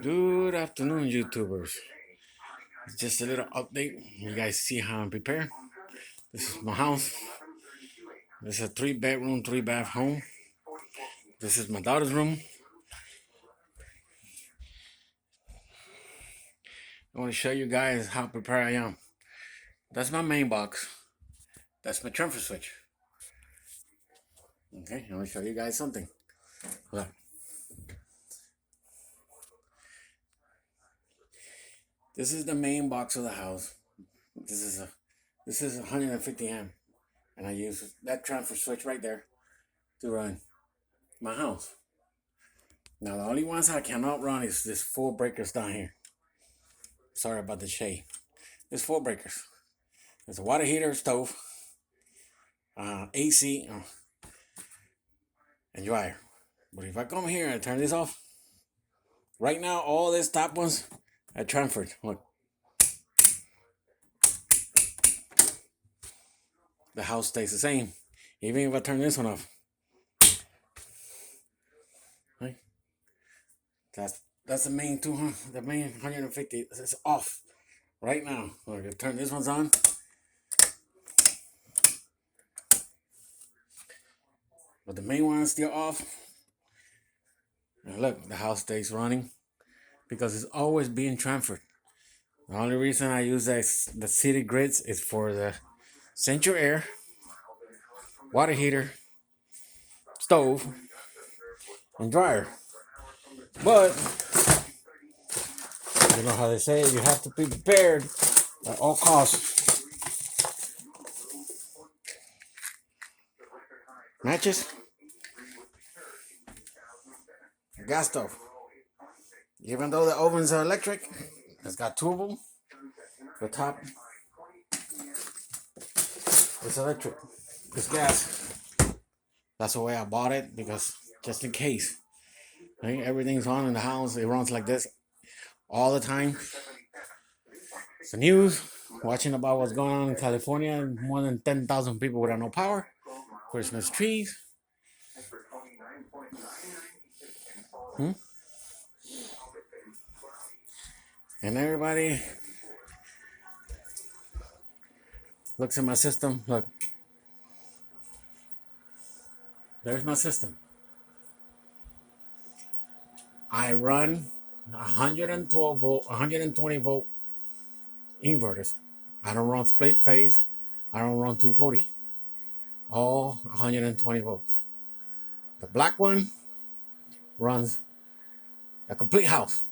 Good afternoon, YouTubers. Just a little update. You guys see how I'm prepared. This is my house. This is a 3 bedroom, 3 bath home. This is my daughter's room. I want to show you guys how prepared I am. That's my main box. That's my transfer switch. Okay, I want to show you guys something. Look. This is the main box of the house. This is 150 amp, and I use that transfer switch right there to run my house. Now the only ones I cannot run is this 4 breakers down here. Sorry about the shade. There's 4 breakers. There's a water heater, stove, AC, and dryer. But if I come here and turn this off, right now all these top ones are transferred. Look, the house stays the same. Even if I turn this one off, right? That's the main 200, the main 150. It's off right now. Look, if I turn this one's on, but the main one is still off. And look, the house stays running because it's always being transferred. The only reason I use the city grids is for the central air, water heater, stove, and dryer. But you know how they say you have to be prepared at all costs. Matches, a gas stove. Even though the ovens are electric, it's got 2 of them. The top is electric. It's gas. That's the way I bought it, because just in case, right? Everything's on in the house. It runs like this all the time. It's the news, watching about what's going on in California. More than 10,000 people without no power. Christmas trees. And everybody looks at my system. Look, there's my system. I run 112 volt, 120 volt inverters. I don't run split phase. I don't run 240. All 120 volts. The black one runs a complete house.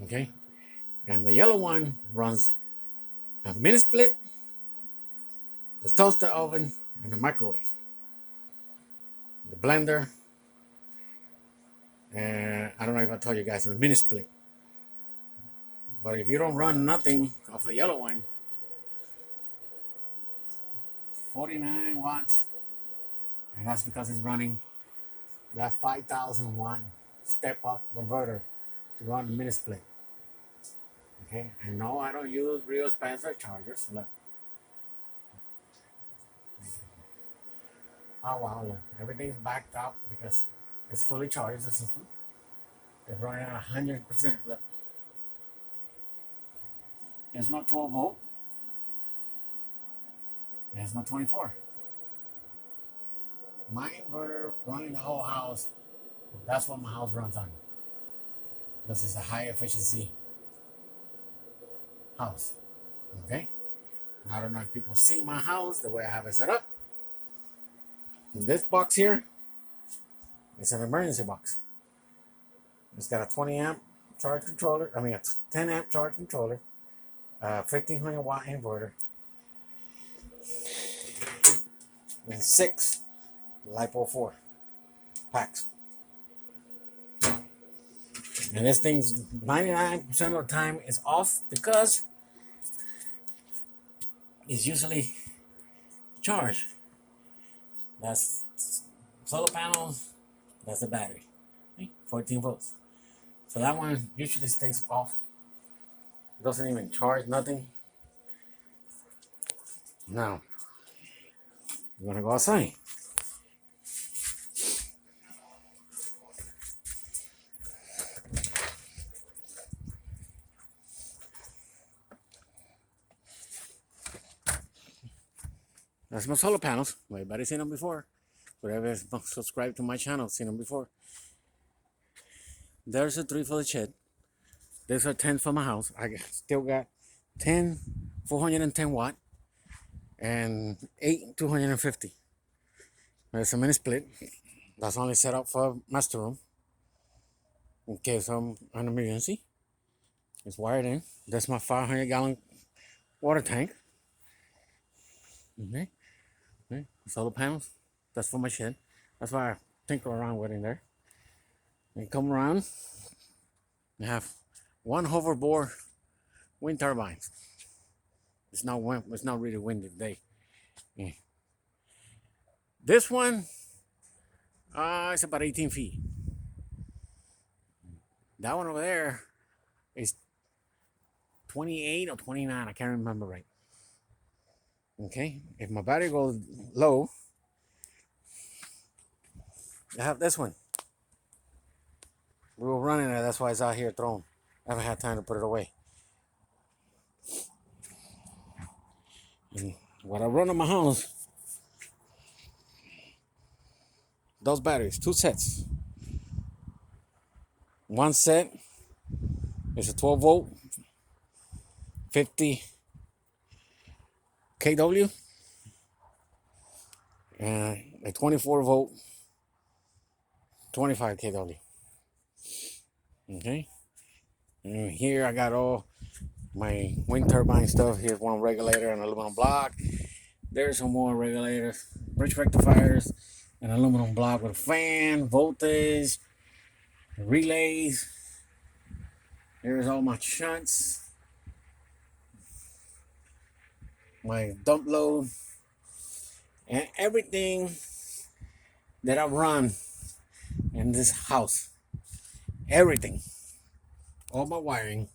Okay? And the yellow one runs a mini split, the toaster oven, and the microwave. The blender. And I don't know if I told you guys, the mini split. But if you don't run nothing of the yellow one, 49 watts, and that's because it's running that 5,000 watt step up converter to run the mini split. Okay, and no, I don't use real Spencer chargers. Look. Oh wow, look, everything's backed up because it's fully charged, the system. It's running at 100%. Look. It's not 12 volt. It's not 24. My inverter running the whole house. That's what my house runs on. Because it's a high efficiency house. Okay? I don't know if people see my house the way I have it set up. This box here is an emergency box. It's got a 20 amp charge controller. I mean, a 10 amp charge controller. 1500 watt inverter. And 6 LiPo 4 packs. And this thing's 99% of the time is off because it's usually charged. That's solar panels, that's the battery, 14 volts. So that one usually stays off. It doesn't even charge, nothing. Now, we're gonna go outside. That's my solar panels. Everybody's seen them before. Whoever subscribed to my channel, seen them before. There's a 3 for the shed. There's a 10 for my house. I still got 10 410 watt and 8 250. There's a mini split. That's only set up for master room in case I'm an emergency. It's wired in. That's my 500-gallon water tank. Okay. Okay. Solar panels. That's for my shed. That's why I tinker around with in there. And come around. I have one hoverboard wind turbines. It's not really windy today. Yeah. This one, it's about 18 feet. That one over there is 28 or 29. I can't remember right. Okay, if my battery goes low, I have this one. We were running it, that's why it's out here thrown. I haven't had time to put it away. And what I run on my house, those batteries, 2 sets. One set is a 12 volt, 50 kW, and a 24 volt, 25 kW. Okay, and here I got all my wind turbine stuff. Here's one regulator and aluminum block. There's some more regulators, bridge rectifiers, an aluminum block with a fan, voltage, relays. Here's all my shunts, my dump load, and everything that I run in this house. Everything. All my wiring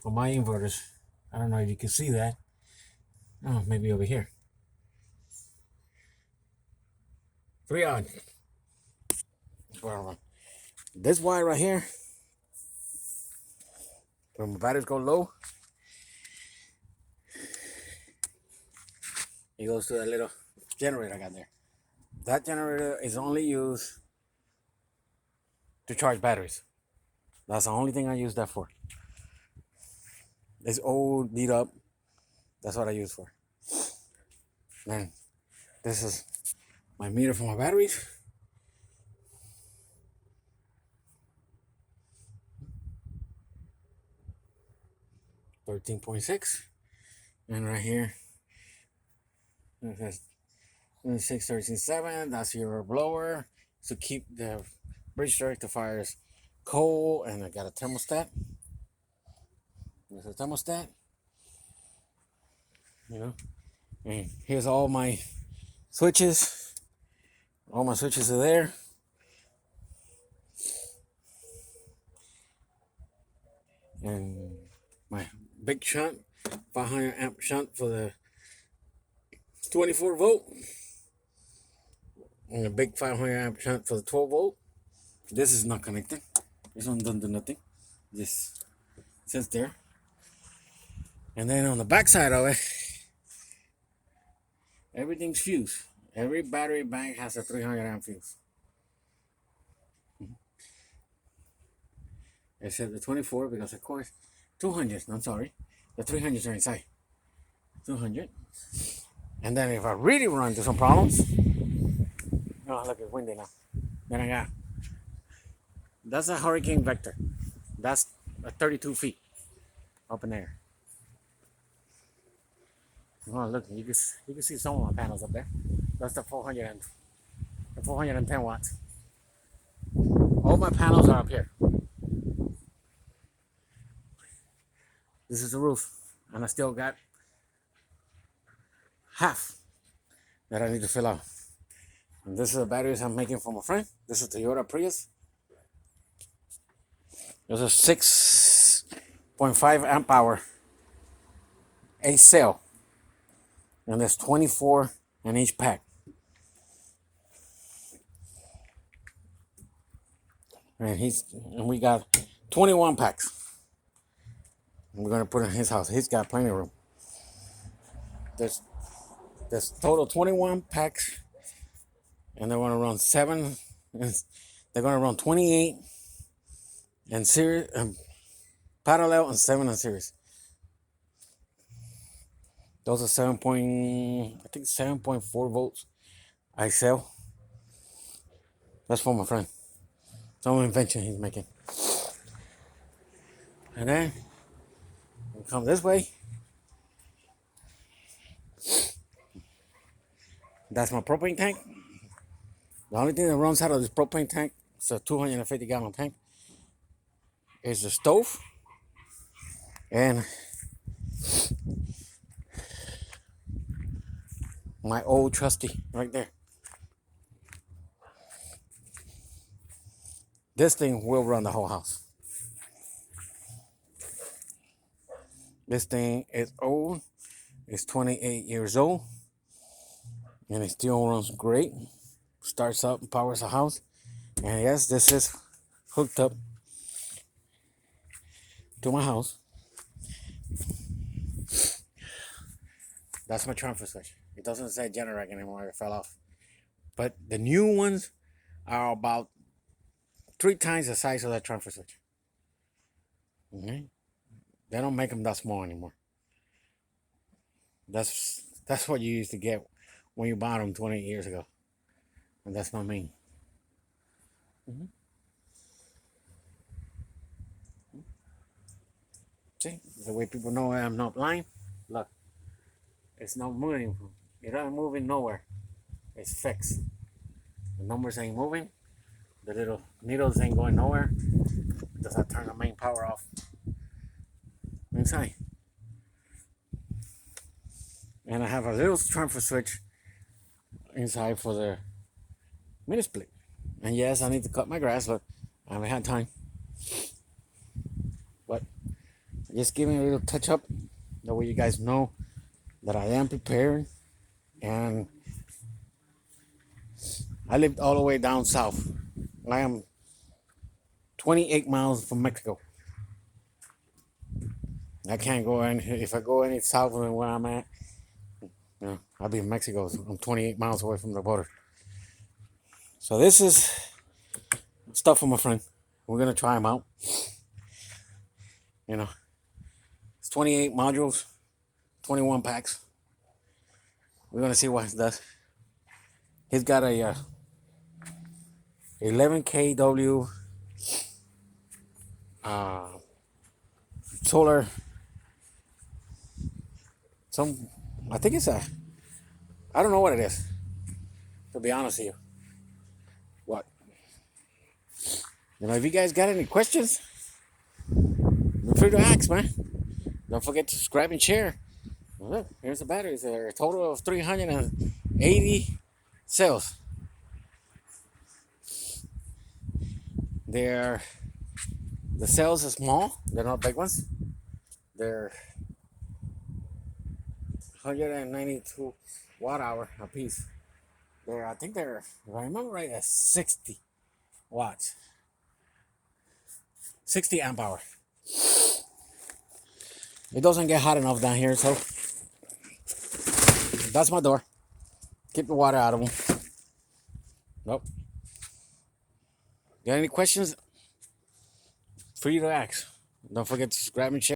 for my inverters. I don't know if you can see that. Oh, maybe over here. 3 on. This wire right here, when my batteries go low, it goes to that little generator I got there. That generator is only used to charge batteries. That's the only thing I use that for. It's old, beat up. That's what I use for. Then this is my meter for my batteries. $13.6, and right here it says 613.7. That's your blower to keep the bridge rectifiers cold, and I got a thermostat. There's a thermostat, you know. And here's all my switches. All my switches are there. And my big shunt, 500 amp shunt for the 24 volt. And a big 500 amp shunt for the 12 volt. This is not connected. This one doesn't do nothing. Just sits there. And then on the back side of it, everything's fused. Every battery bank has a 300 amp fuse. Except the 24, because of course 200s, I'm sorry, the 300s are inside. 200. And then if I really run into some problems, oh look, it's windy now. Then I got, that's a Hurricane Vector. That's 32 feet up in there. Oh look, you can see some of my panels up there. That's the 410 watts. All my panels are up here. This is the roof, and I still got half that I need to fill out. And this is the batteries I'm making for my friend. This is Toyota Prius. There's a 6.5 amp hour 8 cell, and there's 24 in each pack. And we got 21 packs. We're gonna put it in his house. He's got plenty of room. There's There's total 21 packs, and they're going to run 7. They're going to run 28 in series, parallel, and 7 in series. Those are 7.4 volts. I sell. That's for my friend. Some invention he's making. And then we come this way. That's my propane tank. The only thing that runs out of this propane tank, it's a 250-gallon tank, is the stove and my old trusty right there. This thing will run the whole house. This thing is old. It's 28 years old. And it still runs great. Starts up and powers the house. And yes, this is hooked up to my house. That's my transfer switch. It doesn't say Generac anymore. It fell off. But the new ones are about 3 times the size of that transfer switch. Okay? They don't make them that small anymore. That's what you used to get when you bought them 28 years ago. And that's not me. See, the way people know I'm not blind. Look, it's not moving. It's not moving nowhere. It's fixed. The numbers ain't moving. The little needles ain't going nowhere. Because I turn the main power off inside. And I have a little transfer switch inside for the mini split. And yes, I need to cut my grass, but I haven't had time. But just giving a little touch up. That way you guys know that I am prepared. And I lived all the way down south. I am 28 miles from Mexico. I can't go any, if I go any south than where I'm at, I'll be in Mexico. So I'm 28 miles away from the border. So this is stuff for my friend. We're going to try them out. It's 28 modules, 21 packs. We're going to see what it does. He's got a 11 kW solar. I think it's I don't know what it is, to be honest with you. What? If you guys got any questions, feel free to ask, man. Don't forget to subscribe and share. Look, here's the batteries. There are a total of 380 cells. The cells are small. They're not big ones. They're 192 watt-hour a piece. I think they're, if I remember right, 60 watts. 60 amp hour. It doesn't get hot enough down here, so that's my door. Keep the water out of them. Nope. Got any questions? Free to ask. Don't forget to subscribe and share.